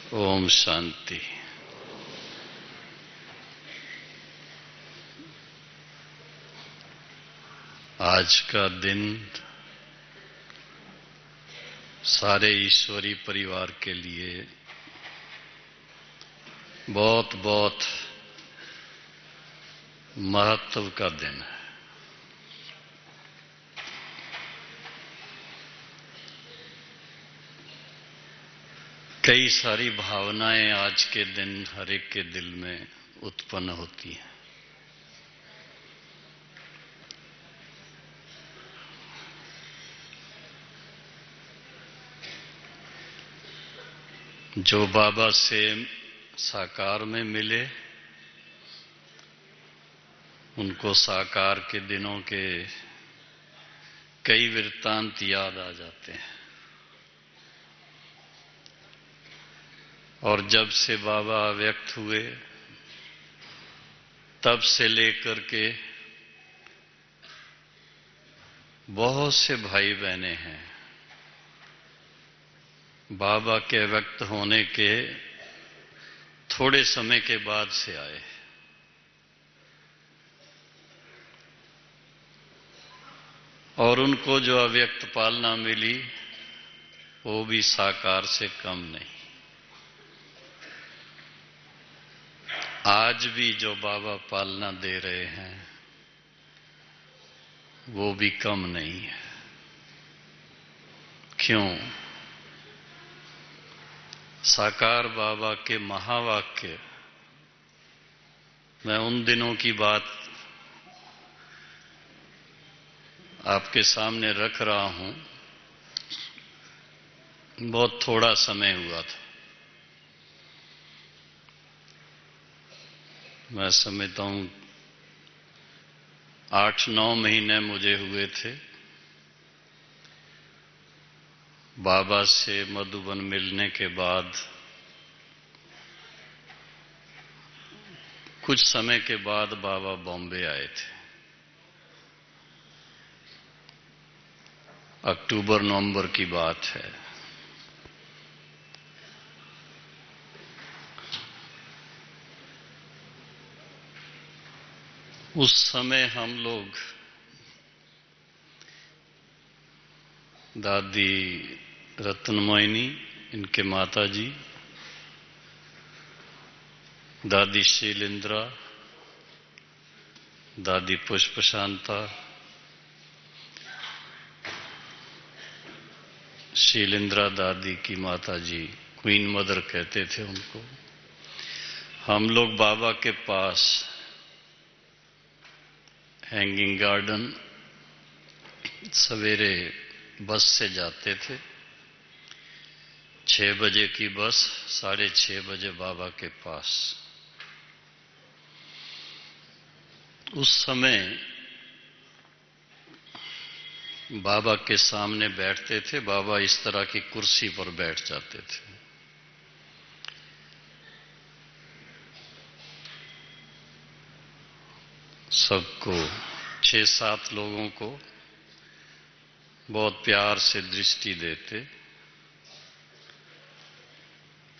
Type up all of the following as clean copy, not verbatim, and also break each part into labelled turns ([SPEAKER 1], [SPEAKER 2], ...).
[SPEAKER 1] ओम शांति। आज का दिन सारे ईश्वरी परिवार के लिए बहुत बहुत महत्व का दिन है। कई सारी भावनाएं आज के दिन हर एक के दिल में उत्पन्न होती हैं। जो बाबा से साकार में मिले उनको साकार के दिनों के कई वृत्तांत याद आ जाते हैं, और जब से बाबा व्यक्त हुए तब से लेकर के बहुत से भाई बहने हैं बाबा के व्यक्त होने के थोड़े समय के बाद से आए, और उनको जो अव्यक्त पालना मिली वो भी साकार से कम नहीं। आज भी जो बाबा पालना दे रहे हैं वो भी कम नहीं है। क्यों? साकार बाबा के महावाक्य, मैं उन दिनों की बात आपके सामने रख रहा हूं, बहुत थोड़ा समय हुआ था। मैं समझता हूं 8-9 महीने मुझे हुए थे बाबा से मधुबन मिलने के बाद। कुछ समय के बाद बाबा बॉम्बे आए थे। अक्टूबर-नवंबर की बात है। उस समय हम लोग दादी रत्नमोहिनी, इनके माताजी, दादी शीलेंद्रा, दादी पुष्पशांता, शीलेंद्रा दादी की माताजी, क्वीन मदर कहते थे उनको, हम लोग बाबा के पास हैंगिंग गार्डन सवेरे बस से जाते थे। 6 बजे की बस, 6:30 बजे बाबा के पास। उस समय बाबा के सामने बैठते थे। बाबा इस तरह की कुर्सी पर बैठ जाते थे। सबको, 6-7 लोगों को बहुत प्यार से दृष्टि देते,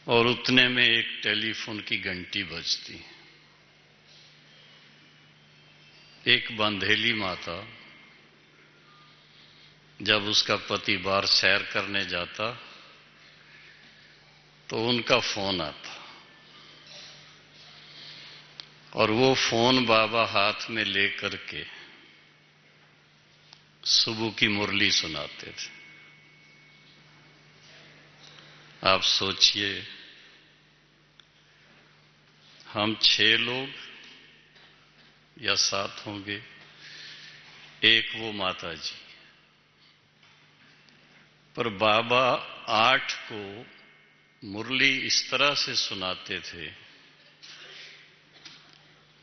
[SPEAKER 1] और उतने में एक टेलीफोन की घंटी बजती। एक बंधेली माता, जब उसका पति बाहर सैर करने जाता तो उनका फोन आता, और वो फोन बाबा हाथ में लेकर के सुबह की मुरली सुनाते थे। आप सोचिए, हम 6 लोग या 7 होंगे, एक वो माता जी, पर बाबा 8 को मुरली इस तरह से सुनाते थे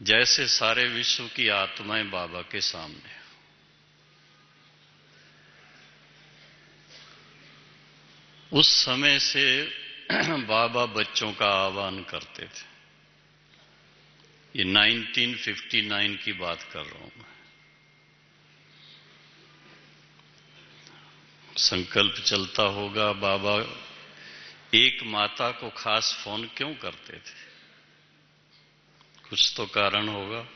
[SPEAKER 1] जैसे सारे विश्व की आत्माएं बाबा के सामने। उस समय से बाबा बच्चों का आह्वान करते थे। ये 1959 की बात कर रहा हूं मैं। संकल्प चलता होगा, बाबा एक माता को खास फोन क्यों करते थे? कुछ तो कारण होगा।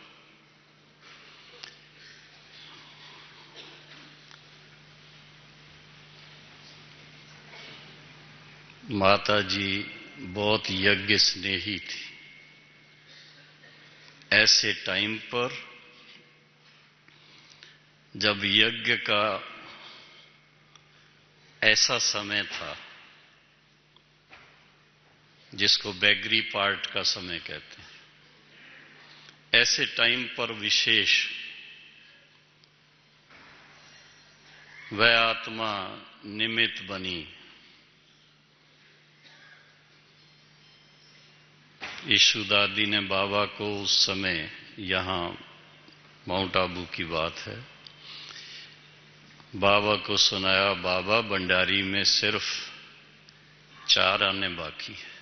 [SPEAKER 1] माता जी बहुत यज्ञ स्नेही थी। ऐसे टाइम पर जब यज्ञ का ऐसा समय था जिसको बैगरी पार्ट का समय कहते हैं, ऐसे टाइम पर विशेष वह आत्मा निमित्त बनी। यीशु दादी ने बाबा को उस समय, यहां माउंट आबू की बात है, बाबा को सुनाया, बाबा भंडारी में सिर्फ 4 आने बाकी है।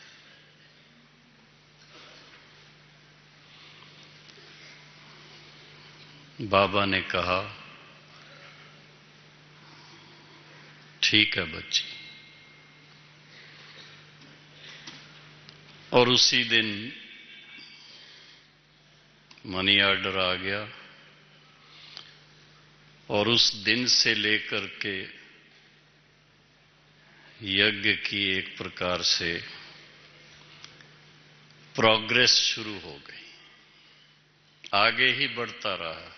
[SPEAKER 1] बाबा ने कहा ठीक है बच्ची। और उसी दिन मनी ऑर्डर आ गया और उस दिन से लेकर के यज्ञ की एक प्रकार से प्रोग्रेस शुरू हो गई, आगे ही बढ़ता रहा।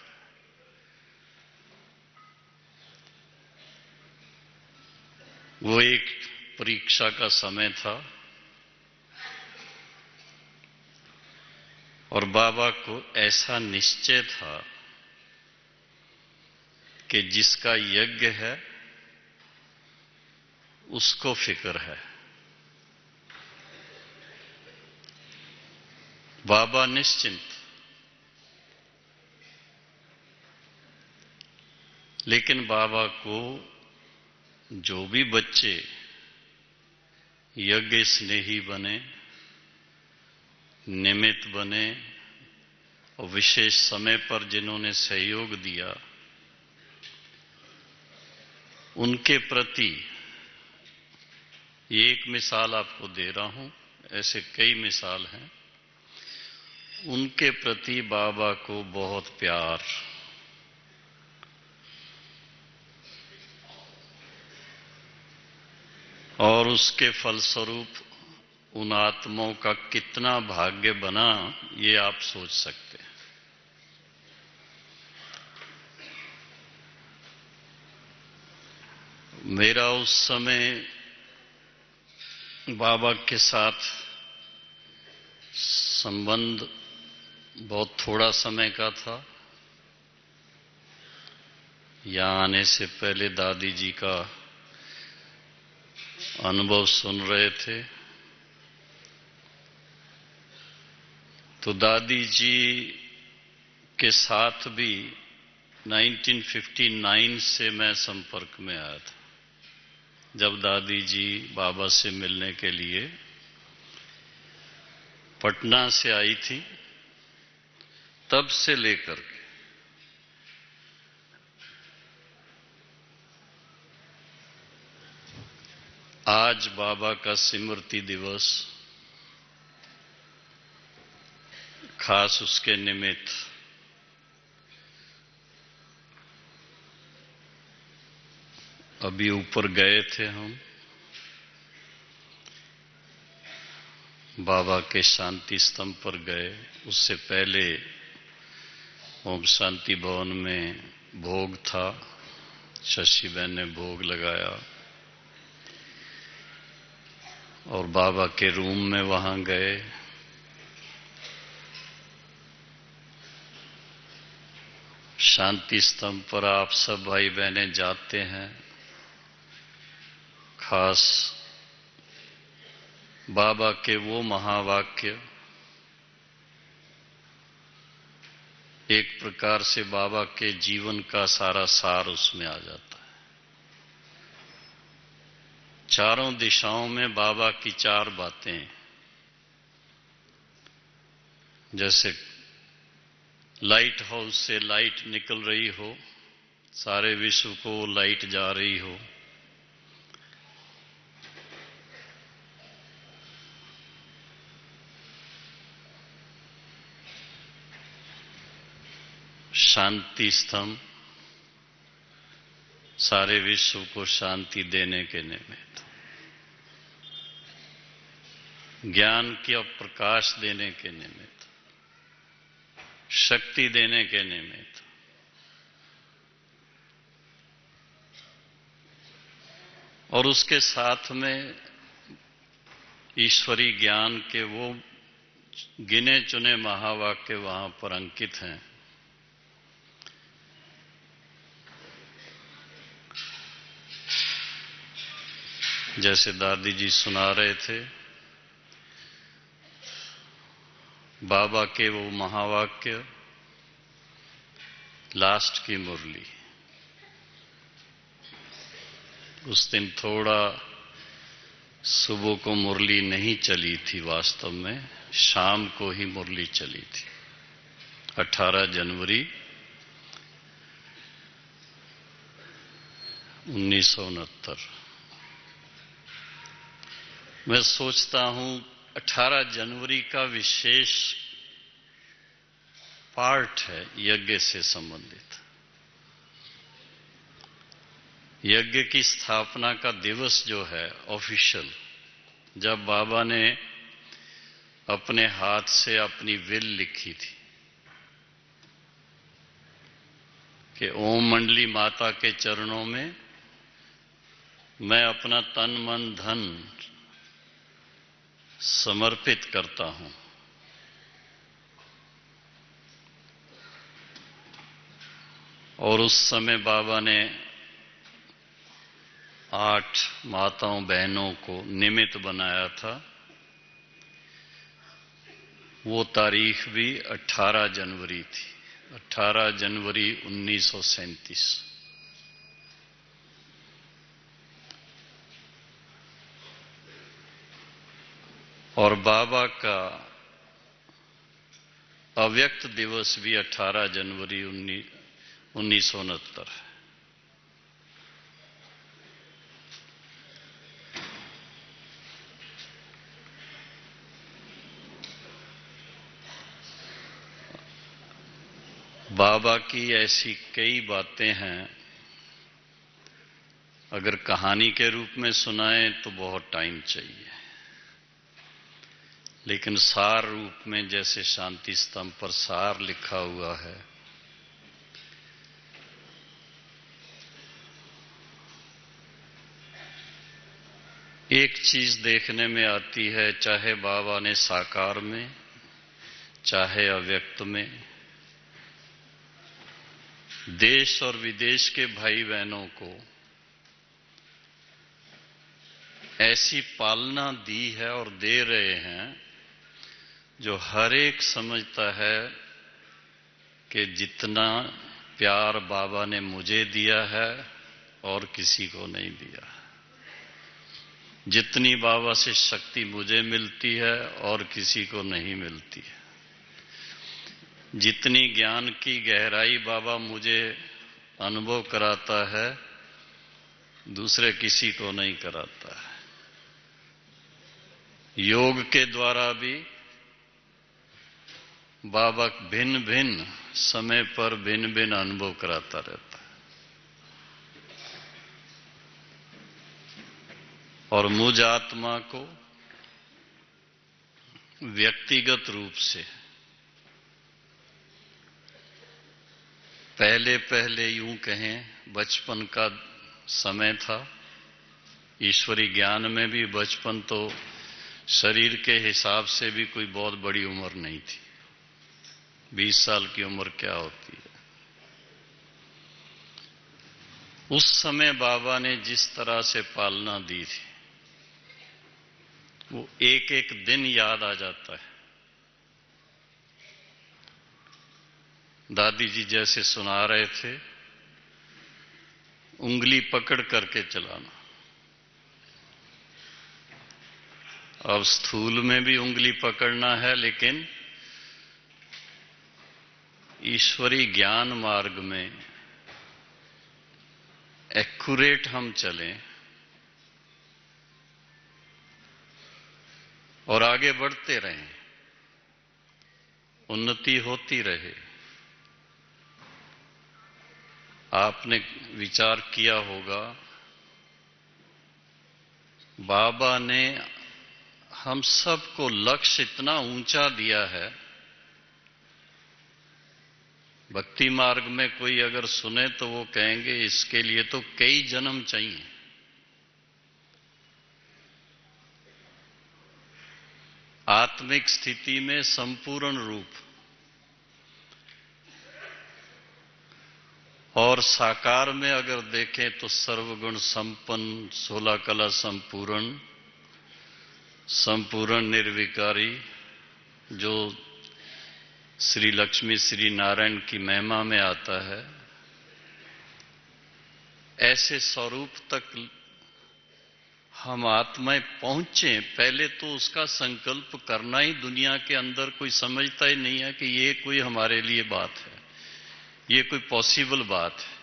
[SPEAKER 1] वो एक परीक्षा का समय था और बाबा को ऐसा निश्चय था कि जिसका यज्ञ है उसको फिक्र है। बाबा निश्चिंत, लेकिन बाबा को जो भी बच्चे यज्ञ स्नेही बने, निमित्त बने और विशेष समय पर जिन्होंने सहयोग दिया, उनके प्रति ये एक मिसाल आपको दे रहा हूं, ऐसे कई मिसाल हैं। उनके प्रति बाबा को बहुत प्यार, और उसके फलस्वरूप उन आत्माओं का कितना भाग्य बना, ये आप सोच सकते हैं। मेरा उस समय बाबा के साथ संबंध बहुत थोड़ा समय का था। यहां आने से पहले दादी जी का अनुभव सुन रहे थे, तो दादी जी के साथ भी 1959 से मैं संपर्क में आया था, जब दादी जी बाबा से मिलने के लिए पटना से आई थी, तब से लेकर के आज बाबा का स्मृति दिवस, खास उसके निमित्त अभी ऊपर गए थे हम, बाबा के शांति स्तंभ पर गए। उससे पहले ओम शांति भवन में भोग था, शशि बहन ने भोग लगाया और बाबा के रूम में वहां गए। शांति स्तंभ पर आप सब भाई बहनें जाते हैं, खास बाबा के वो महावाक्य, एक प्रकार से बाबा के जीवन का सारा सार उसमें आ जाता है। चारों दिशाओं में बाबा की 4 बातें, जैसे लाइट हाउस से लाइट निकल रही हो, सारे विश्व को लाइट जा रही हो, शांति स्तंभ, सारे विश्व को शांति देने के निमित्त, ज्ञान का प्रकाश देने के निमित्त, शक्ति देने के निमित्त, और उसके साथ में ईश्वरी ज्ञान के वो गिने चुने महावाक्य वहां पर अंकित हैं। जैसे दादी जी सुना रहे थे, बाबा के वो महावाक्य, लास्ट की मुरली। उस दिन थोड़ा सुबह को मुरली नहीं चली थी, वास्तव में शाम को ही मुरली चली थी, 18 जनवरी 1969। मैं सोचता हूं 18 जनवरी का विशेष पार्ट है यज्ञ से संबंधित। यज्ञ की स्थापना का दिवस जो है ऑफिशियल, जब बाबा ने अपने हाथ से अपनी विल लिखी थी कि ओम मंडली माता के चरणों में मैं अपना तन मन धन समर्पित करता हूं। और उस समय बाबा ने 8 माताओं बहनों को निमित्त बनाया था। वो तारीख भी 18 जनवरी थी, 18 जनवरी 1937। और बाबा का अव्यक्त दिवस भी 18 जनवरी 1969 है। बाबा की ऐसी कई बातें हैं, अगर कहानी के रूप में सुनाएं तो बहुत टाइम चाहिए, लेकिन सार रूप में जैसे शांति स्तंभ पर सार लिखा हुआ है, एक चीज देखने में आती है, चाहे बाबा ने साकार में चाहे अव्यक्त में देश और विदेश के भाई बहनों को ऐसी पालना दी है और दे रहे हैं जो हर एक समझता है कि जितना प्यार बाबा ने मुझे दिया है और किसी को नहीं दिया, जितनी बाबा से शक्ति मुझे मिलती है और किसी को नहीं मिलती है, जितनी ज्ञान की गहराई बाबा मुझे अनुभव कराता है दूसरे किसी को नहीं कराता है। योग के द्वारा भी बाबा भिन्न भिन्न समय पर भिन्न भिन्न अनुभव कराता रहता है। और मुझ आत्मा को व्यक्तिगत रूप से पहले पहले यूं कहें बचपन का समय था। ईश्वरी ज्ञान में भी बचपन तो शरीर के हिसाब से भी कोई बहुत बड़ी उम्र नहीं थी। 20 साल की उम्र क्या होती है। उस समय बाबा ने जिस तरह से पालना दी थी वो एक एक दिन याद आ जाता है। दादी जी जैसे सुना रहे थे, उंगली पकड़ करके चलाना। अब स्थूल में भी उंगली पकड़ना है, लेकिन ईश्वरी ज्ञान मार्ग में एक्यूरेट हम चलें और आगे बढ़ते रहें, उन्नति होती रहे। आपने विचार किया होगा, बाबा ने हम सबको लक्ष्य इतना ऊंचा दिया है। भक्ति मार्ग में कोई अगर सुने तो वो कहेंगे इसके लिए तो कई जन्म चाहिए। आत्मिक स्थिति में संपूर्ण रूप और साकार में अगर देखें तो सर्वगुण संपन्न, 16 कला संपूर्ण, संपूर्ण निर्विकारी, जो श्री लक्ष्मी श्री नारायण की महिमा में आता है, ऐसे स्वरूप तक हम आत्माएं पहुंचे। पहले तो उसका संकल्प करना ही दुनिया के अंदर कोई समझता ही नहीं है कि ये कोई हमारे लिए बात है, ये कोई पॉसिबल बात है।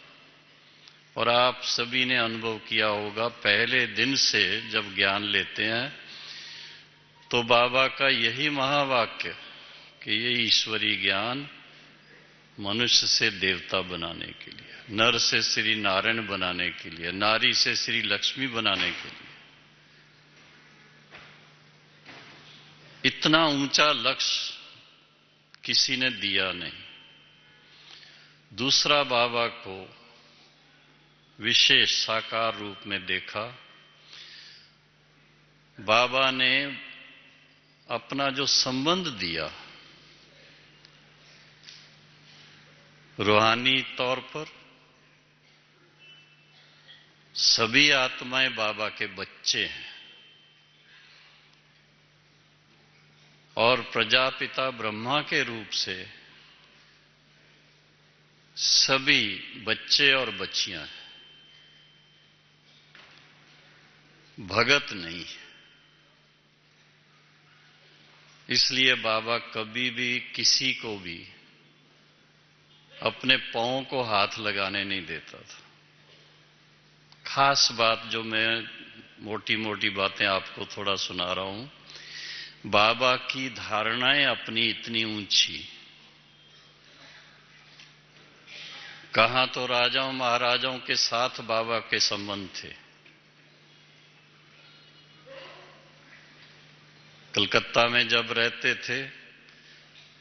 [SPEAKER 1] और आप सभी ने अनुभव किया होगा, पहले दिन से जब ज्ञान लेते हैं तो बाबा का यही महावाक्य कि ये ईश्वरीय ज्ञान मनुष्य से देवता बनाने के लिए, नर से श्री नारायण बनाने के लिए, नारी से श्री लक्ष्मी बनाने के लिए, इतना ऊंचा लक्ष्य किसी ने दिया नहीं। दूसरा, बाबा को विशेष साकार रूप में देखा। बाबा ने अपना जो संबंध दिया रूहानी तौर पर, सभी आत्माएं बाबा के बच्चे हैं और प्रजापिता ब्रह्मा के रूप से सभी बच्चे और बच्चियां हैं, भगत नहीं। इसलिए बाबा कभी भी किसी को भी अपने पांव को हाथ लगाने नहीं देता था। खास बात जो मैं मोटी मोटी बातें आपको थोड़ा सुना रहा हूं, बाबा की धारणाएं अपनी इतनी ऊंची, कहां तो राजाओं महाराजाओं के साथ बाबा के संबंध थे। कलकत्ता में जब रहते थे,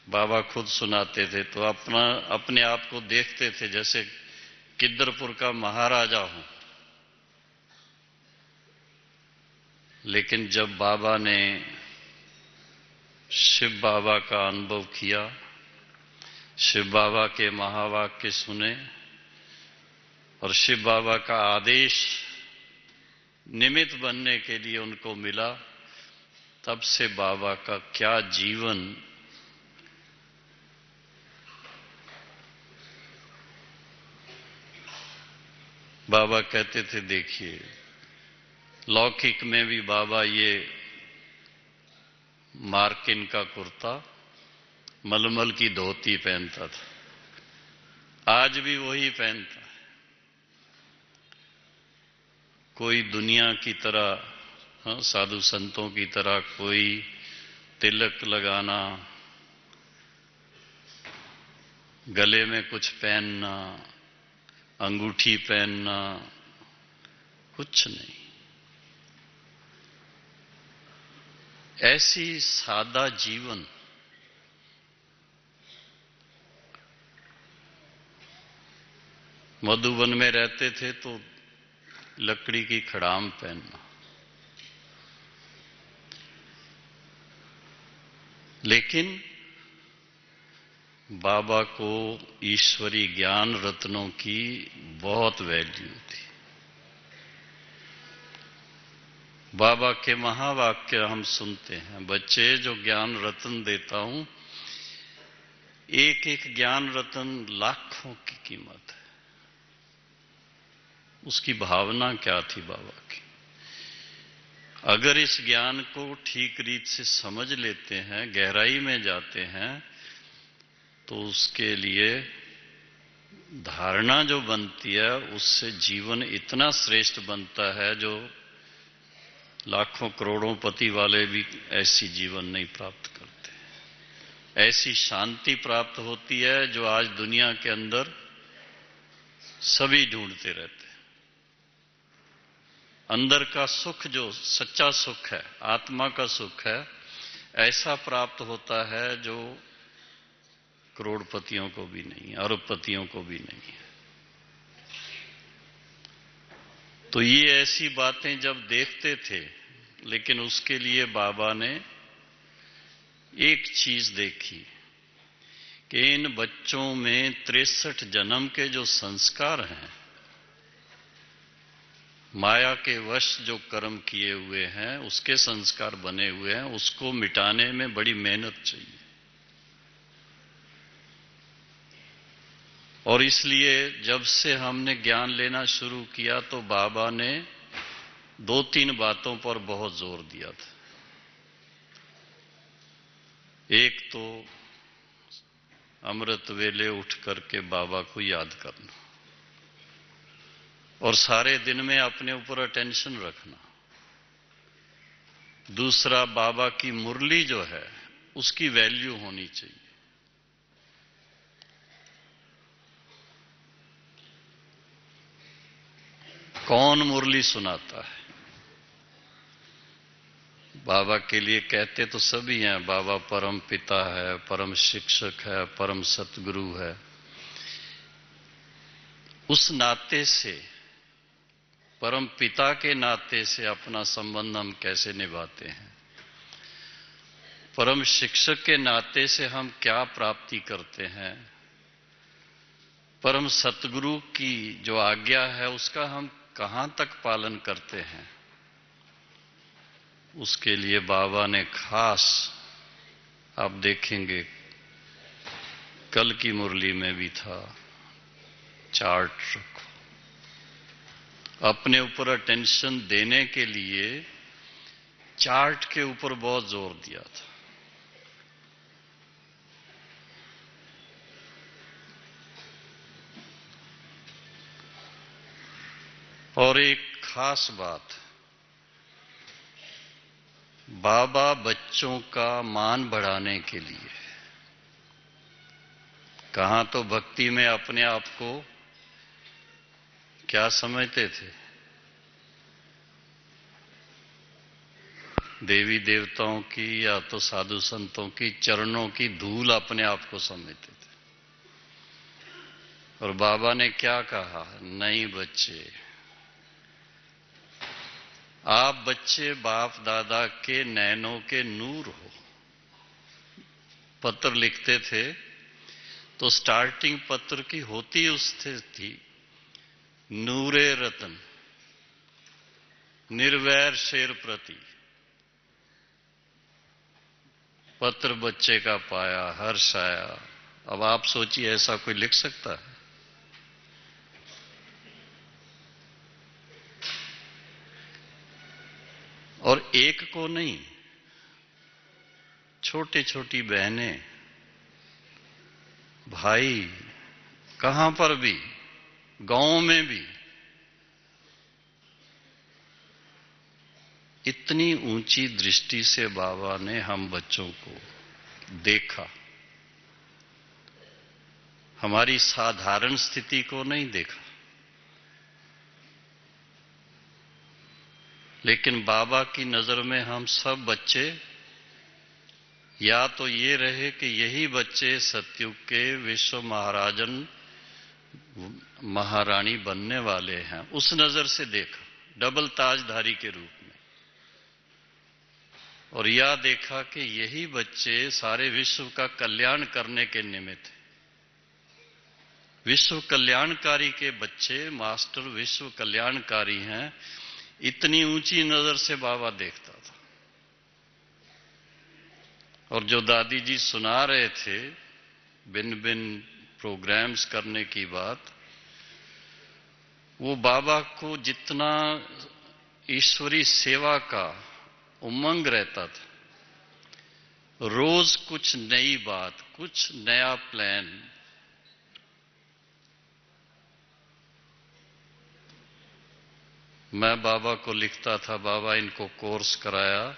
[SPEAKER 1] बाबा खुद सुनाते थे तो अपने आप को देखते थे जैसे किद्दरपुर का महाराजा हूं। लेकिन जब बाबा ने शिव बाबा का अनुभव किया, शिव बाबा के महावाक्य सुने और शिव बाबा का आदेश निमित्त बनने के लिए उनको मिला, तब से बाबा का क्या जीवन, बाबा कहते थे देखिए, लौकिक में भी बाबा ये मार्किन का कुर्ता, मलमल की धोती पहनता था, आज भी वही पहनता है। कोई दुनिया की तरह, साधु संतों की तरह कोई तिलक लगाना, गले में कुछ पहनना, अंगूठी पहनना, कुछ नहीं। ऐसी सादा जीवन, मधुबन में रहते थे तो लकड़ी की खड़ाम पहनना। लेकिन बाबा को ईश्वरी ज्ञान रत्नों की बहुत वैल्यू थी। बाबा के महावाक्य हम सुनते हैं, बच्चे जो ज्ञान रत्न देता हूं, एक एक ज्ञान रत्न लाखों की कीमत है। उसकी भावना क्या थी बाबा की? अगर इस ज्ञान को ठीक रीत से समझ लेते हैं, गहराई में जाते हैं, तो उसके लिए धारणा जो बनती है, उससे जीवन इतना श्रेष्ठ बनता है जो लाखों करोड़ों पति वाले भी ऐसी जीवन नहीं प्राप्त करते। ऐसी शांति प्राप्त होती है जो आज दुनिया के अंदर सभी ढूंढते रहते हैं। अंदर का सुख जो सच्चा सुख है, आत्मा का सुख है, ऐसा प्राप्त होता है जो करोड़पतियों को भी नहीं, अरबपतियों को भी नहीं है। तो ये ऐसी बातें जब देखते थे, लेकिन उसके लिए बाबा ने एक चीज देखी कि इन बच्चों में 63 जन्म के जो संस्कार हैं, माया के वश जो कर्म किए हुए हैं, उसके संस्कार बने हुए हैं, उसको मिटाने में बड़ी मेहनत चाहिए। और इसलिए जब से हमने ज्ञान लेना शुरू किया तो बाबा ने 2-3 बातों पर बहुत जोर दिया था। एक तो अमृत वेले उठ करके बाबा को याद करना और सारे दिन में अपने ऊपर अटेंशन रखना। दूसरा, बाबा की मुरली जो है उसकी वैल्यू होनी चाहिए। कौन मुरली सुनाता है? बाबा के लिए कहते तो सभी हैं, बाबा परम पिता है, परम शिक्षक है, परम सतगुरु है। उस नाते से, परम पिता के नाते से अपना संबंध हम कैसे निभाते हैं, परम शिक्षक के नाते से हम क्या प्राप्ति करते हैं, परम सतगुरु की जो आज्ञा है उसका हम कहां तक पालन करते हैं, उसके लिए बाबा ने खास, आप देखेंगे कल की मुरली में भी था, चार्ट रखो। अपने ऊपर अटेंशन देने के लिए चार्ट के ऊपर बहुत जोर दिया था। और एक खास बात, बाबा बच्चों का मान बढ़ाने के लिए, कहां तो भक्ति में अपने आप को क्या समझते थे, देवी देवताओं की या तो साधु संतों की चरणों की धूल अपने आप को समझते थे। और बाबा ने क्या कहा, नहीं बच्चे, आप बच्चे बाप दादा के नैनों के नूर हो। पत्र लिखते थे तो स्टार्टिंग पत्र की होती उससे थी, नूरे रतन निर्वैर शेर प्रति। पत्र बच्चे का पाया, हर्ष आया। अब आप सोचिए, ऐसा कोई लिख सकता है? और एक को नहीं, छोटी छोटी बहनें, भाई, कहां पर भी, गांव में भी इतनी ऊंची दृष्टि से बाबा ने हम बच्चों को देखा। हमारी साधारण स्थिति को नहीं देखा, लेकिन बाबा की नजर में हम सब बच्चे या तो ये रहे कि यही बच्चे सतयुग के विश्व महाराजन महारानी बनने वाले हैं, उस नजर से देखा, डबल ताजधारी के रूप में। और यह देखा कि यही बच्चे सारे विश्व का कल्याण करने के निमित्त हैं। विश्व कल्याणकारी के बच्चे मास्टर विश्व कल्याणकारी हैं, इतनी ऊंची नजर से बाबा देखता था। और जो दादी जी सुना रहे थे भिन्न भिन्न प्रोग्राम्स करने की बात, वो बाबा को जितना ईश्वरी सेवा का उमंग रहता था, रोज कुछ नई बात, कुछ नया प्लान। मैं बाबा को लिखता था, बाबा इनको कोर्स कराया,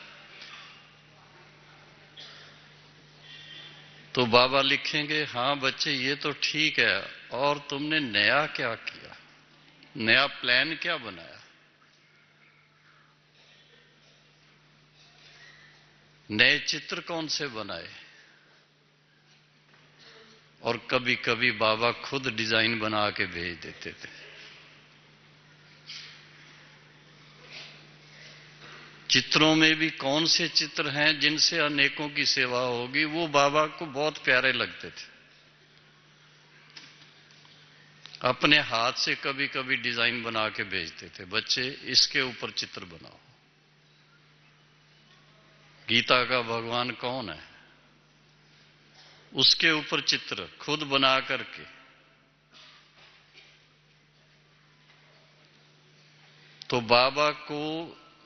[SPEAKER 1] तो बाबा लिखेंगे, हाँ बच्चे ये तो ठीक है, और तुमने नया क्या किया? नया प्लान क्या बनाया, नए चित्र कौन से बनाए। और कभी कभी बाबा खुद डिजाइन बना के भेज देते थे। चित्रों में भी कौन से चित्र हैं जिनसे अनेकों की सेवा होगी, वो बाबा को बहुत प्यारे लगते थे। अपने हाथ से कभी कभी डिजाइन बना के भेजते थे, बच्चे इसके ऊपर चित्र बनाओ। गीता का भगवान कौन है, उसके ऊपर चित्र खुद बना करके। तो बाबा को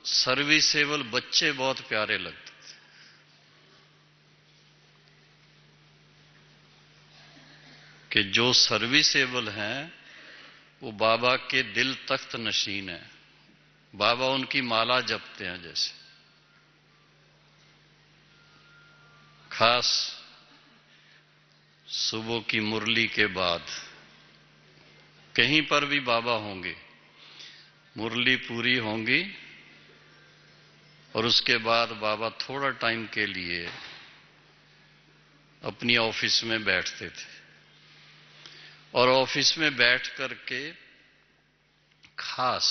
[SPEAKER 1] सर्विसेबल बच्चे बहुत प्यारे लगते थे। कि जो सर्विसेबल हैं वो बाबा के दिल तख्त नशीन है, बाबा उनकी माला जपते हैं। जैसे खास सुबह की मुरली के बाद कहीं पर भी बाबा होंगे, मुरली पूरी होंगी और उसके बाद बाबा थोड़ा टाइम के लिए अपनी ऑफिस में बैठते थे और ऑफिस में बैठ करके खास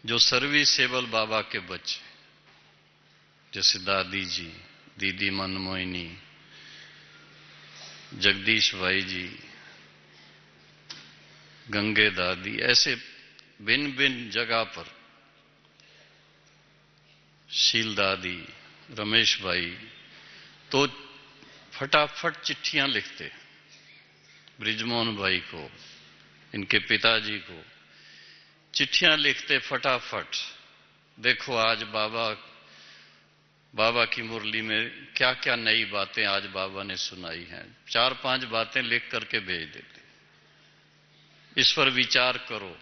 [SPEAKER 1] जो सर्विसेबल बाबा के बच्चे, जैसे दादी जी, दीदी मनमोहिनी, जगदीश भाई जी, गंगे दादी, ऐसे भिन्न भिन्न जगह पर, शील दादी, रमेश भाई, तो फटाफट चिट्ठियां लिखते ब्रिजमोहन भाई को, इनके पिताजी को चिट्ठियां लिखते फटाफट। देखो आज बाबा की मुरली में क्या क्या नई बातें आज बाबा ने सुनाई हैं। 4-5 बातें लिख करके भेज देते, इस पर विचार करो।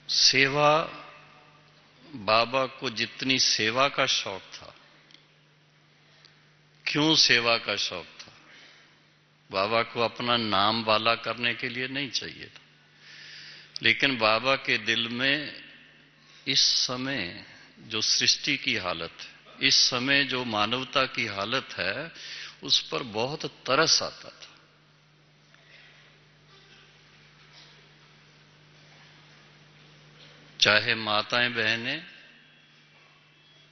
[SPEAKER 1] सेवा, बाबा को जितनी सेवा का शौक था, क्यों सेवा का शौक था? बाबा को अपना नाम वाला करने के लिए नहीं चाहिए था, लेकिन बाबा के दिल में इस समय जो सृष्टि की हालत है, इस समय जो मानवता की हालत है, उस पर बहुत तरस आता था। चाहे माताएं बहनें,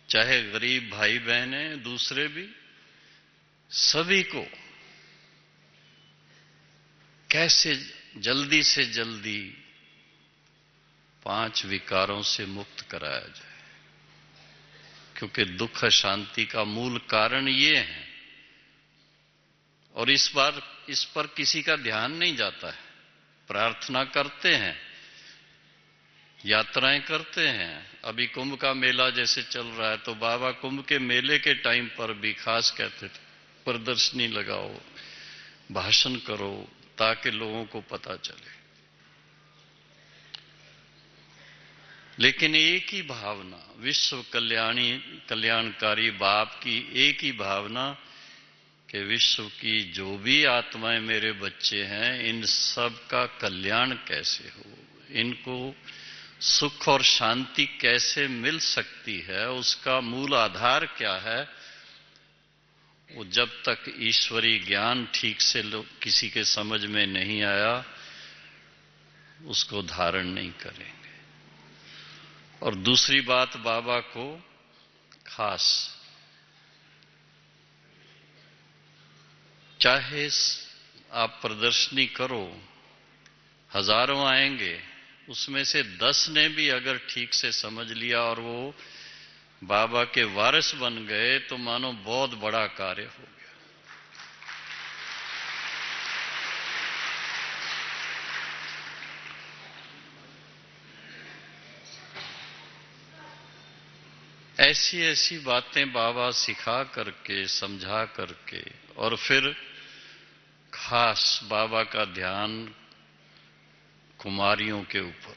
[SPEAKER 1] चाहे गरीब भाई बहनें, दूसरे भी, सभी को कैसे जल्दी से जल्दी 5 विकारों से मुक्त कराया जाए, क्योंकि दुख शांति का मूल कारण ये है। और इस बार इस पर किसी का ध्यान नहीं जाता है। प्रार्थना करते हैं, यात्राएं करते हैं। अभी कुंभ का मेला जैसे चल रहा है, तो बाबा कुंभ के मेले के टाइम पर भी खास कहते थे प्रदर्शनी लगाओ, भाषण करो, ताकि लोगों को पता चले। लेकिन एक ही भावना, विश्व कल्याणकारी बाप की एक ही भावना कि विश्व की जो भी आत्माएं मेरे बच्चे हैं, इन सब का कल्याण कैसे हो, इनको सुख और शांति कैसे मिल सकती है, उसका मूल आधार क्या है, वो जब तक ईश्वरी ज्ञान ठीक से किसी के समझ में नहीं आया, उसको धारण नहीं करेंगे। और दूसरी बात बाबा को खास, चाहे आप प्रदर्शनी करो, हजारों आएंगे, उसमें से 10 ने भी अगर ठीक से समझ लिया और वो बाबा के वारिस बन गए, तो मानो बहुत बड़ा कार्य हो गया। ऐसी ऐसी बातें बाबा सिखा करके, समझा करके, और फिर खास बाबा का ध्यान कुमारियों के ऊपर।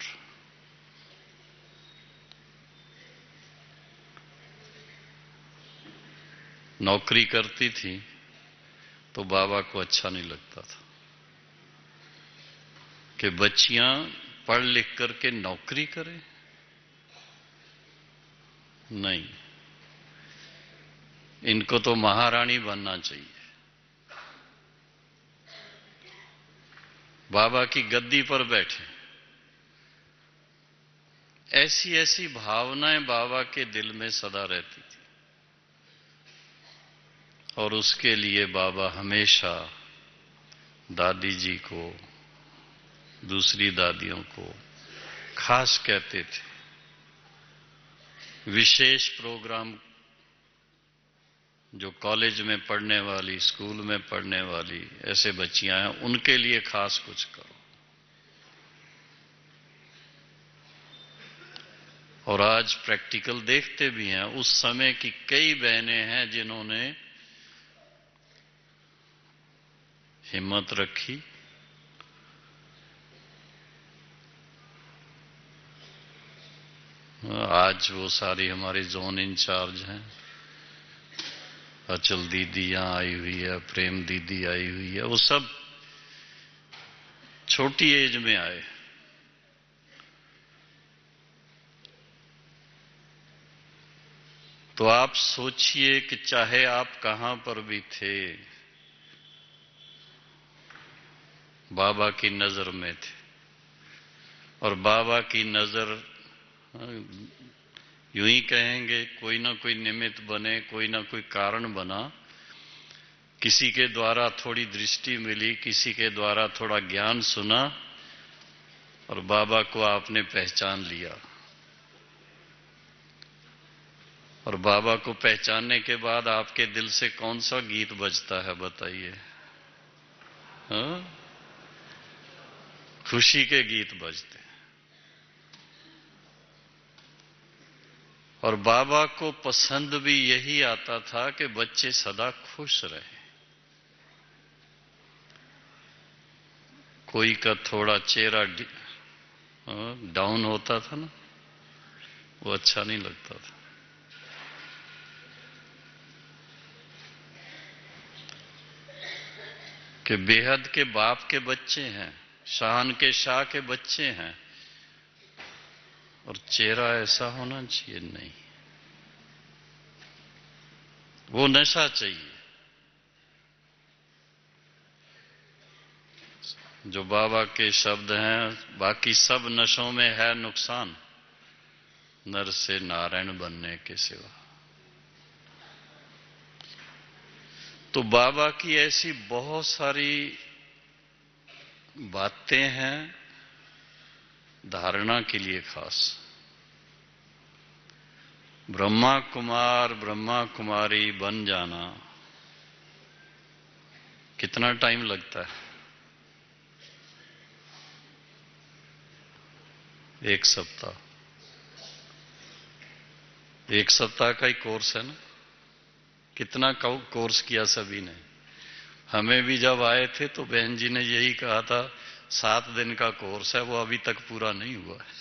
[SPEAKER 1] नौकरी करती थी, तो बाबा को अच्छा नहीं लगता था कि बच्चियां पढ़ लिख करके नौकरी करें। नहीं, इनको तो महारानी बनना चाहिए, बाबा की गद्दी पर बैठे। ऐसी ऐसी भावनाएं बाबा के दिल में सदा रहती थी और उसके लिए बाबा हमेशा दादी जी को, दूसरी दादियों को खास कहते थे। विशेष प्रोग्राम जो कॉलेज में पढ़ने वाली, स्कूल में पढ़ने वाली ऐसे बच्चियां हैं, उनके लिए खास कुछ करो। और आज प्रैक्टिकल देखते भी हैं, उस समय की कई बहनें हैं जिन्होंने हिम्मत रखी, आज वो सारी हमारी जोन इंचार्ज हैं। अचल दीदी यहां आई हुई है, प्रेम दीदी आई हुई है, वो सब छोटी एज में आए। तो आप सोचिए कि चाहे आप कहां पर भी थे, बाबा की नजर में थे। और बाबा की नजर यूं ही कहेंगे, कोई ना कोई निमित्त बने, कोई ना कोई कारण बना, किसी के द्वारा थोड़ी दृष्टि मिली, किसी के द्वारा थोड़ा ज्ञान सुना और बाबा को आपने पहचान लिया। और बाबा को पहचानने के बाद आपके दिल से कौन सा गीत बजता है बताइए? हाँ? खुशी के गीत बजते हैं। और बाबा को पसंद भी यही आता था कि बच्चे सदा खुश रहे। कोई का थोड़ा चेहरा डाउन होता था ना, वो अच्छा नहीं लगता था। कि बेहद के बाप के बच्चे हैं, शान के शाह के बच्चे हैं, और चेहरा ऐसा होना चाहिए? नहीं, वो नशा चाहिए। जो बाबा के शब्द हैं, बाकी सब नशों में है नुकसान, नर से नारायण बनने के सिवा। तो बाबा की ऐसी बहुत सारी बातें हैं धारणा के लिए खास। ब्रह्मा कुमार, ब्रह्मा कुमारी बन जाना कितना टाइम लगता है? 1 सप्ताह। 1 सप्ताह का ही कोर्स है ना। कितना कोर्स किया सभी ने। हमें भी जब आए थे तो बहन जी ने यही कहा था, 7 दिन का कोर्स है, वो अभी तक पूरा नहीं हुआ है।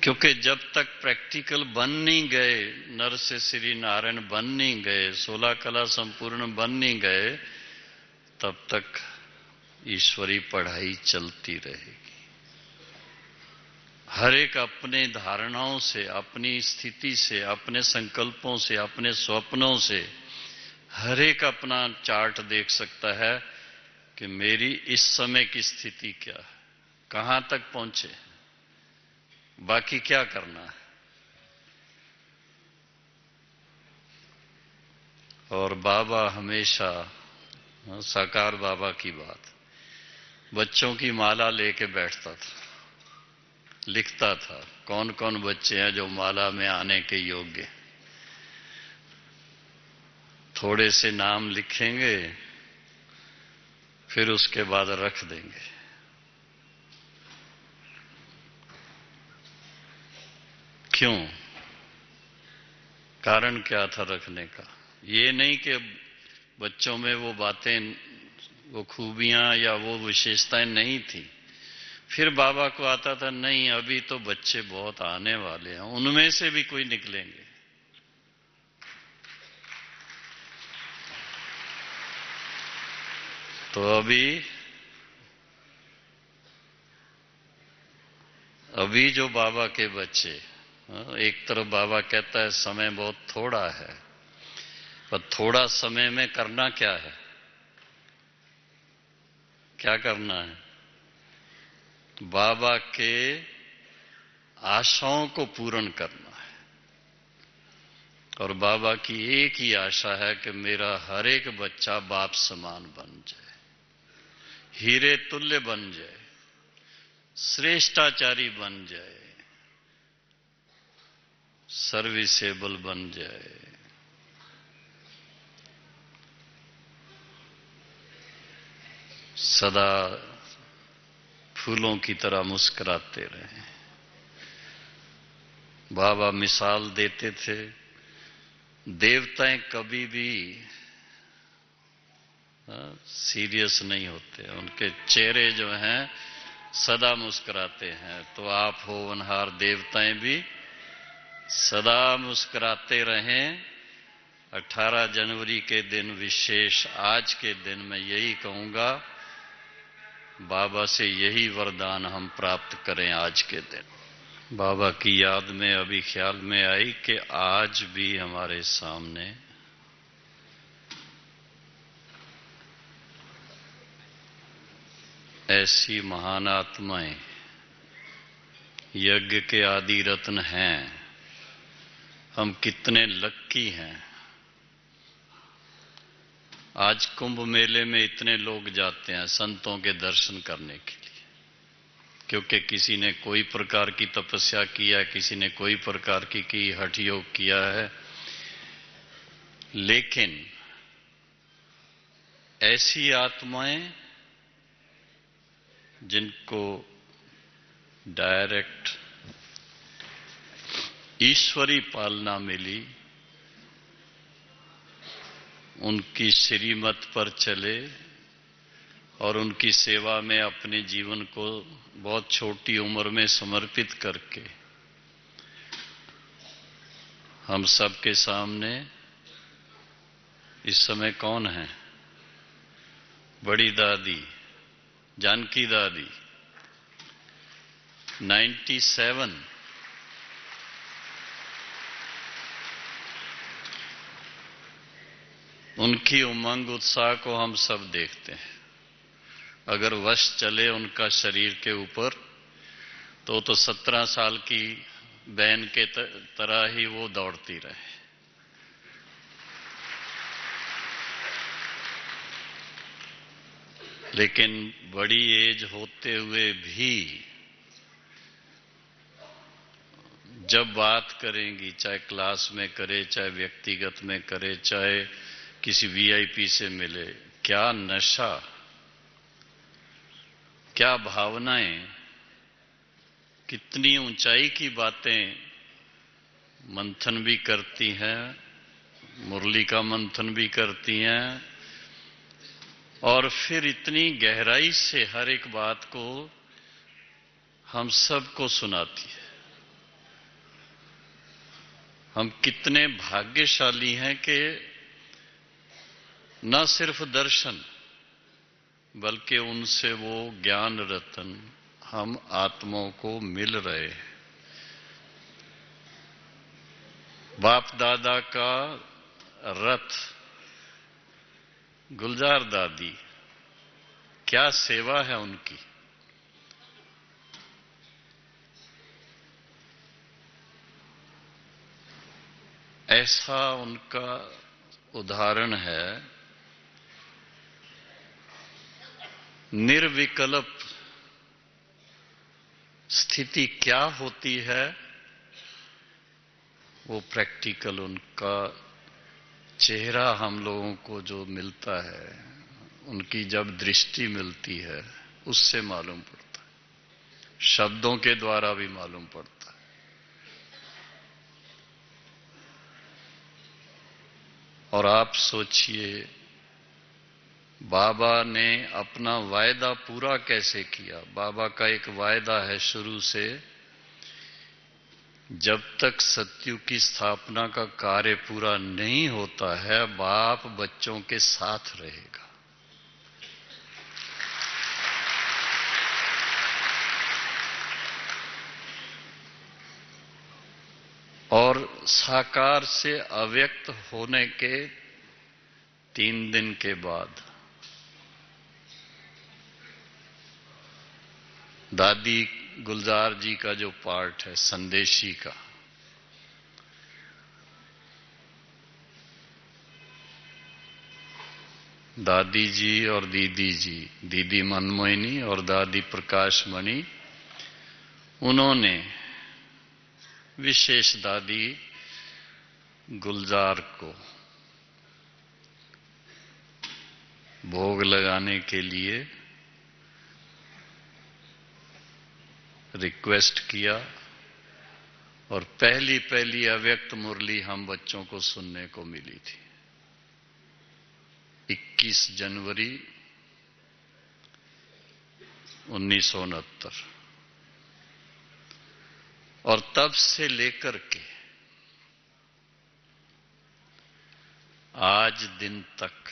[SPEAKER 1] क्योंकि जब तक प्रैक्टिकल बन नहीं गए, नर से श्री नारायण बन नहीं गए, 16 कला संपूर्ण बन नहीं गए, तब तक ईश्वरी पढ़ाई चलती रहेगी। हर एक अपने धारणाओं से, अपनी स्थिति से, अपने संकल्पों से, अपने स्वप्नों से हर एक अपना चार्ट देख सकता है कि मेरी इस समय की स्थिति क्या है, कहां तक पहुंचे, बाकी क्या करना है। और बाबा हमेशा, साकार बाबा की बात, बच्चों की माला लेके बैठता था, लिखता था कौन कौन बच्चे हैं जो माला में आने के योग्य। थोड़े से नाम लिखेंगे, फिर उसके बाद रख देंगे। क्यों? कारण क्या था रखने का? ये नहीं कि बच्चों में वो बातें, वो खूबियां या वो विशेषताएं नहीं थी, फिर बाबा को आता था, नहीं अभी तो बच्चे बहुत आने वाले हैं, उनमें से भी कोई निकलेंगे। तो अभी जो बाबा के बच्चे, एक तरफ बाबा कहता है समय बहुत थोड़ा है, पर थोड़ा समय में करना क्या है, क्या करना है? बाबा के आशाओं को पूर्ण करना है। और बाबा की एक ही आशा है कि मेरा हर एक बच्चा बाप समान बन जाए, हीरे तुल्य बन जाए, श्रेष्ठाचारी बन जाए, सर्विसेबल बन जाए। सदा फूलों की तरह मुस्कुराते रहे। बाबा मिसाल देते थे, देवताएं कभी भी सीरियस नहीं होते, उनके चेहरे जो हैं सदा मुस्कुराते हैं। तो आप हो होनहार देवताएं भी सदा मुस्कुराते रहें। 18 जनवरी के दिन विशेष आज के दिन मैं यही कहूंगा, बाबा से यही वरदान हम प्राप्त करें आज के दिन। बाबा की याद में अभी ख्याल में आई कि आज भी हमारे सामने ऐसी महान आत्माएं यज्ञ के आदि रत्न हैं। हम कितने लक्की हैं। आज कुंभ मेले में इतने लोग जाते हैं संतों के दर्शन करने के लिए, क्योंकि किसी ने कोई प्रकार की तपस्या किया, किसी ने कोई प्रकार की हठ योग किया है। लेकिन ऐसी आत्माएं जिनको डायरेक्ट ईश्वरी पालना मिली, उनकी श्रीमत पर चले और उनकी सेवा में अपने जीवन को बहुत छोटी उम्र में समर्पित करके हम सबके सामने इस समय कौन है? बड़ी दादी जानकी दादी 97। उनकी उमंग उत्साह को हम सब देखते हैं। अगर वश चले उनका शरीर के ऊपर तो 17 साल की बहन के तरह ही वो दौड़ती रहे। लेकिन बड़ी एज होते हुए भी जब बात करेंगी, चाहे क्लास में करे, चाहे व्यक्तिगत में करे, चाहे किसी वीआईपी से मिले, क्या नशा, क्या भावनाएं, कितनी ऊंचाई की बातें मंथन भी करती हैं, मुरली का मंथन भी करती हैं, और फिर इतनी गहराई से हर एक बात को हम सबको सुनाती है। हम कितने भाग्यशाली हैं कि न सिर्फ दर्शन बल्कि उनसे वो ज्ञान रतन हम आत्माओं को मिल रहे हैं। बाप दादा का रथ गुलजार दादी, क्या सेवा है उनकी। ऐसा उनका उदाहरण है। निर्विकल्प स्थिति क्या होती है वो प्रैक्टिकल उनका चेहरा हम लोगों को जो मिलता है, उनकी जब दृष्टि मिलती है उससे मालूम पड़ता है, शब्दों के द्वारा भी मालूम पड़ता है। और आप सोचिए, बाबा ने अपना वायदा पूरा कैसे किया। बाबा का एक वायदा है शुरू से, जब तक सतयुग की स्थापना का कार्य पूरा नहीं होता है, बाप बच्चों के साथ रहेगा। और साकार से अव्यक्त होने के 3 दिन के बाद दादी गुलजार जी का जो पार्ट है संदेशी का, दादी जी और दीदी जी, दीदी मनमोहिनी और दादी प्रकाश मणि, उन्होंने विशेष दादी गुलजार को भोग लगाने के लिए रिक्वेस्ट किया और पहली अव्यक्त मुरली हम बच्चों को सुनने को मिली थी 21 जनवरी 1969। और तब से लेकर के आज दिन तक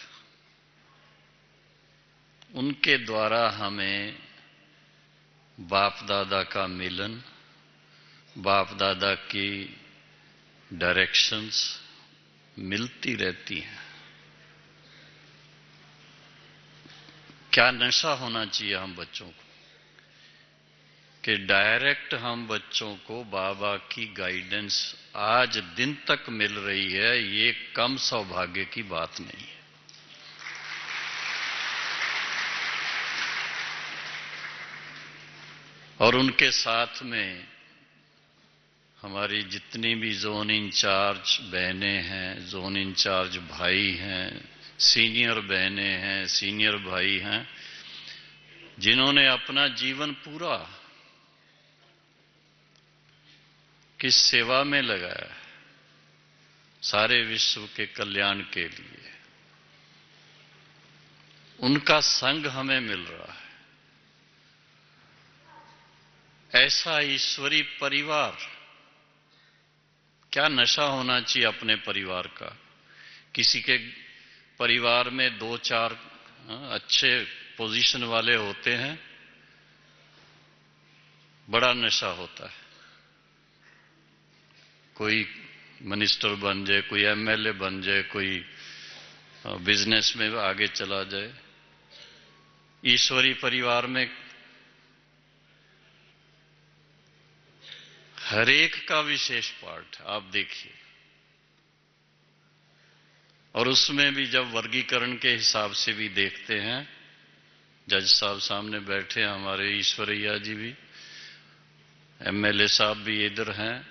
[SPEAKER 1] उनके द्वारा हमें बाप दादा का मिलन, बाप दादा की डायरेक्शंस मिलती रहती हैं। क्या नशा होना चाहिए हम बच्चों को कि डायरेक्ट हम बच्चों को बाबा की गाइडेंस आज दिन तक मिल रही है। ये कम सौभाग्य की बात नहीं है। और उनके साथ में हमारी जितनी भी जोन इंचार्ज बहनें हैं, जोन इंचार्ज भाई हैं, सीनियर बहनें हैं, सीनियर भाई हैं, जिन्होंने अपना जीवन पूरा किस सेवा में लगाया, सारे विश्व के कल्याण के लिए, उनका संग हमें मिल रहा है। ऐसा ईश्वरी परिवार, क्या नशा होना चाहिए अपने परिवार का। किसी के परिवार में 2-4 अच्छे पोजीशन वाले होते हैं, बड़ा नशा होता है। कोई मिनिस्टर बन जाए, कोई एमएलए बन जाए, कोई बिजनेस में आगे चला जाए। ईश्वरी परिवार में हर एक का विशेष पार्ट आप देखिए। और उसमें भी जब वर्गीकरण के हिसाब से भी देखते हैं, जज साहब सामने बैठे हैं, हमारे ईश्वरैया जी भी, एमएलए साहब भी इधर हैं,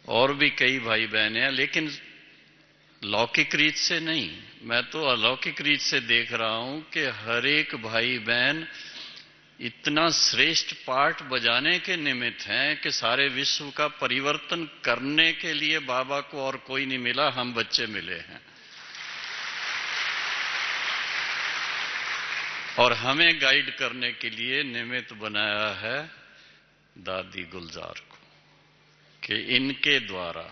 [SPEAKER 1] और भी कई भाई बहन हैं, लेकिन लौकिक रीत से नहीं, मैं तो अलौकिक रीत से देख रहा हूं कि हर एक भाई बहन इतना श्रेष्ठ पाठ बजाने के निमित्त हैं कि सारे विश्व का परिवर्तन करने के लिए बाबा को और कोई नहीं मिला, हम बच्चे मिले हैं। और हमें गाइड करने के लिए निमित्त बनाया है दादी गुलजार को कि इनके द्वारा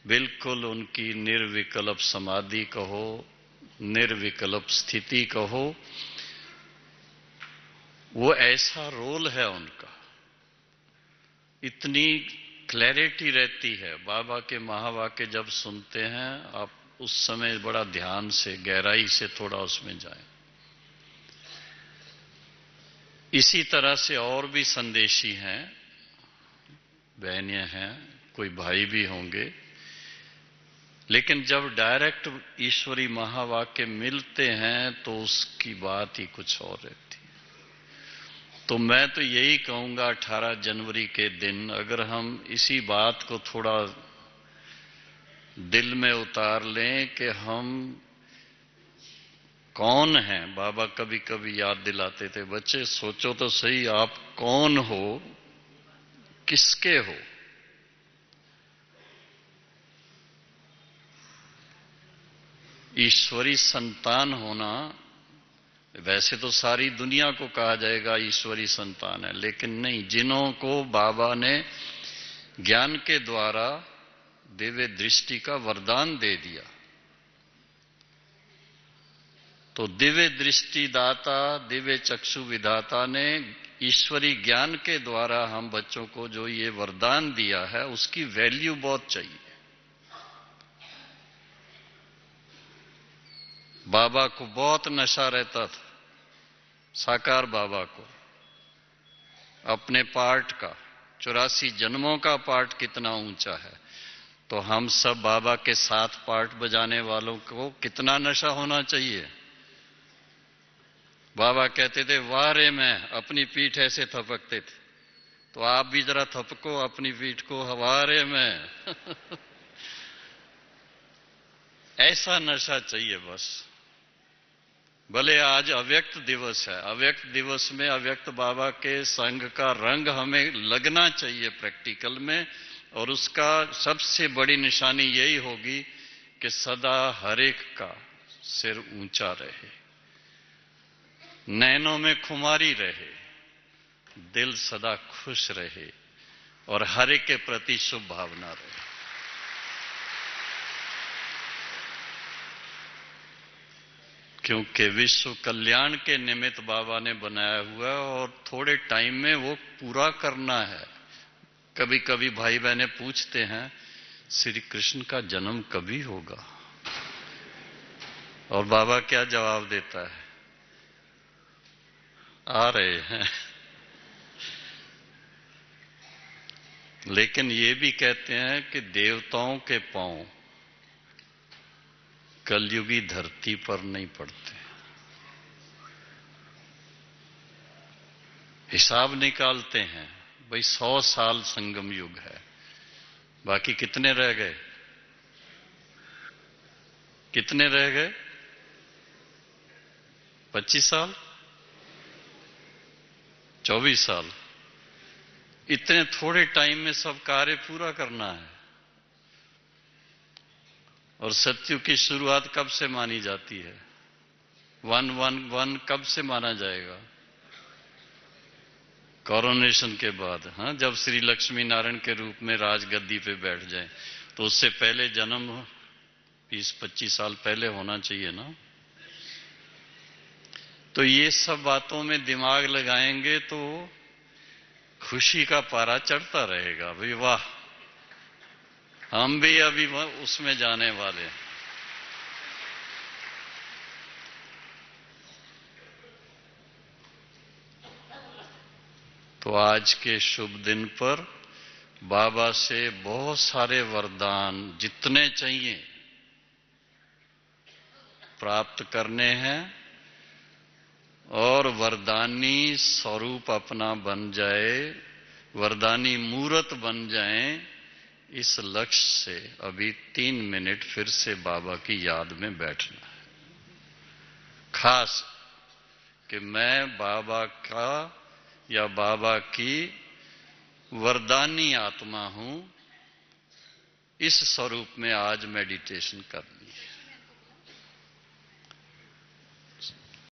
[SPEAKER 1] बिल्कुल उनकी निर्विकल्प समाधि कहो, निर्विकल्प स्थिति कहो, वो ऐसा रोल है उनका, इतनी क्लैरिटी रहती है। बाबा के महावाक्य जब सुनते हैं आप, उस समय बड़ा ध्यान से, गहराई से थोड़ा उसमें जाएं। इसी तरह से और भी संदेशी हैं, बहनियां हैं, कोई भाई भी होंगे, लेकिन जब डायरेक्ट ईश्वरी महावाक्य मिलते हैं तो उसकी बात ही कुछ और रहती है। तो मैं तो यही कहूंगा 18 जनवरी के दिन अगर हम इसी बात को थोड़ा दिल में उतार लें कि हम कौन हैं। बाबा कभी कभी याद दिलाते थे, बच्चे सोचो तो सही आप कौन हो, किसके हो। ईश्वरी संतान होना, वैसे तो सारी दुनिया को कहा जाएगा ईश्वरी संतान है, लेकिन नहीं, जिन्हों को बाबा ने ज्ञान के द्वारा दिव्य दृष्टि का वरदान दे दिया, तो दिव्य दृष्टि दाता, दिव्य चक्षु विधाता ने ईश्वरी ज्ञान के द्वारा हम बच्चों को जो ये वरदान दिया है, उसकी वैल्यू बहुत चाहिए। बाबा को बहुत नशा रहता था, साकार बाबा को, अपने पार्ट का, 84 जन्मों का पार्ट कितना ऊंचा है, तो हम सब बाबा के साथ पार्ट बजाने वालों को कितना नशा होना चाहिए। बाबा कहते थे वाह रे, मैं अपनी पीठ ऐसे थपकते थे, तो आप भी जरा थपको अपनी पीठ को, वाह रे मैं ऐसा नशा चाहिए बस। भले आज अव्यक्त दिवस है, अव्यक्त दिवस में अव्यक्त बाबा के संग का रंग हमें लगना चाहिए प्रैक्टिकल में, और उसका सबसे बड़ी निशानी यही होगी कि सदा हर एक का सिर ऊंचा रहे, नैनों में खुमारी रहे, दिल सदा खुश रहे और हर एक के प्रति शुभ भावना रहे। क्योंकि विश्व कल्याण के निमित्त बाबा ने बनाया हुआ है और थोड़े टाइम में वो पूरा करना है। कभी कभी भाई बहनें पूछते हैं श्री कृष्ण का जन्म कभी होगा, और बाबा क्या जवाब देता है, आ रहे हैं। लेकिन ये भी कहते हैं कि देवताओं के पांव कलयुगी धरती पर नहीं पड़ते। हिसाब निकालते हैं भाई, 100 साल संगम युग है, बाकी कितने रह गए, कितने रह गए, 25 साल, 24 साल। इतने थोड़े टाइम में सब कार्य पूरा करना है। और सत्युग की शुरुआत कब से मानी जाती है, 111 कब से माना जाएगा, कोरोनेशन के बाद, हाँ, जब श्री लक्ष्मी नारायण के रूप में राजगद्दी पे बैठ जाए, तो उससे पहले जन्म 20-25 साल पहले होना चाहिए ना। तो ये सब बातों में दिमाग लगाएंगे तो खुशी का पारा चढ़ता रहेगा, भाई वाह, हम भी अभी उसमें जाने वाले हैं। तो आज के शुभ दिन पर बाबा से बहुत सारे वरदान जितने चाहिए प्राप्त करने हैं, और वरदानी स्वरूप अपना बन जाए, वरदानी मूर्त बन जाए, इस लक्ष्य से अभी 3 मिनट फिर से बाबा की याद में बैठना है। खास कि मैं बाबा का या बाबा की वरदानी आत्मा हूं, इस स्वरूप में आज मेडिटेशन करना।